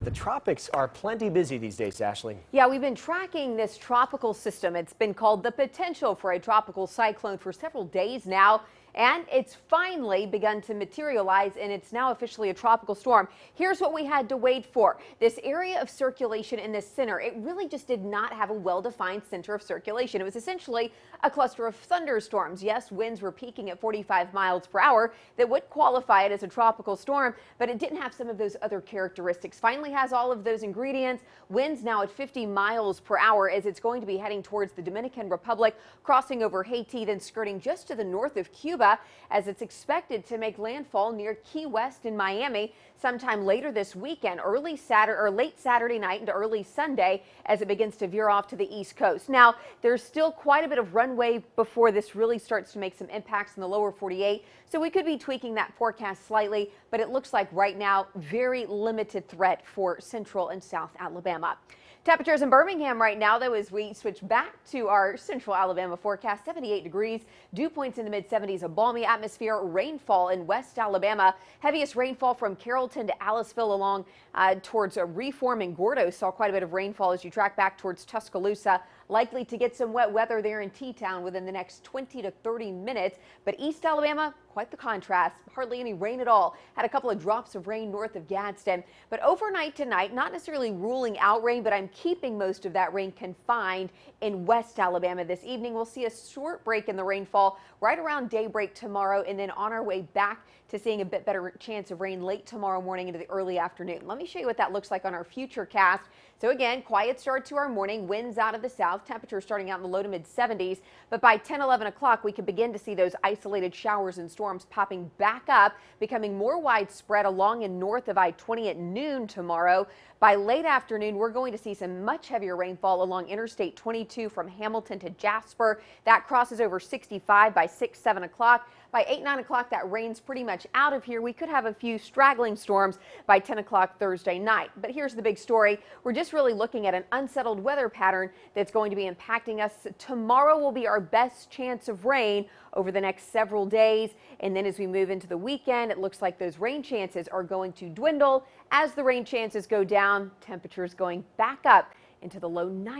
The tropics are plenty busy these days, Ashley. Yeah, we've been tracking this tropical system. It's been called the potential for a tropical cyclone for several days now. And it's finally begun to materialize, and it's now officially a tropical storm. Here's what we had to wait for. This area of circulation in the center, it really just did not have a well-defined center of circulation. It was essentially a cluster of thunderstorms. Yes, winds were peaking at 45 miles per hour. That would qualify it as a tropical storm, but it didn't have some of those other characteristics. Finally has all of those ingredients. Winds now at 50 miles per hour as it's going to be heading towards the Dominican Republic, crossing over Haiti, then skirting just to the north of Cuba, as it's expected to make landfall near Key West in Miami sometime later this weekend, late Saturday night into early Sunday, as it begins to veer off to the East Coast. Now, there's still quite a bit of runway before this really starts to make some impacts in the lower 48, so we could be tweaking that forecast slightly, but it looks like right now very limited threat for central and south Alabama. Temperatures in Birmingham right now, though, as we switch back to our central Alabama forecast, 78 degrees, dew points in the mid-70s, a balmy atmosphere, rainfall in West Alabama. Heaviest rainfall from Carrollton to Aliceville along towards Reform and Gordo. Saw quite a bit of rainfall as you track back towards Tuscaloosa. Likely to get some wet weather there in T-Town within the next 20 to 30 minutes. But East Alabama, quite the contrast. Hardly any rain at all. Had a couple of drops of rain north of Gadsden. But overnight tonight, not necessarily ruling out rain, but I'm keeping most of that rain confined in West Alabama this evening. We'll see a short break in the rainfall right around daybreak tomorrow, and then on our way back to seeing a bit better chance of rain late tomorrow morning into the early afternoon. Let me show you what that looks like on our future cast. So again, quiet start to our morning, winds out of the south, temperatures starting out in the low to mid 70s, but by 10, 11 o'clock, we can begin to see those isolated showers and storms popping back up, becoming more widespread along and north of I-20 at noon tomorrow. By late afternoon, we're going to see some much heavier rainfall along Interstate 22 from Hamilton to Jasper. That crosses over 65 by 6, 7 o'clock. By 8, 9 o'clock, that rain's pretty much out of here. We could have a few straggling storms by 10 o'clock Thursday night. But here's the big story. We're just really looking at an unsettled weather pattern that's going to be impacting us. Tomorrow will be our best chance of rain over the next several days. And then as we move into the weekend, it looks like those rain chances are going to dwindle. As the rain chances go down, temperatures going back up into the low 90s.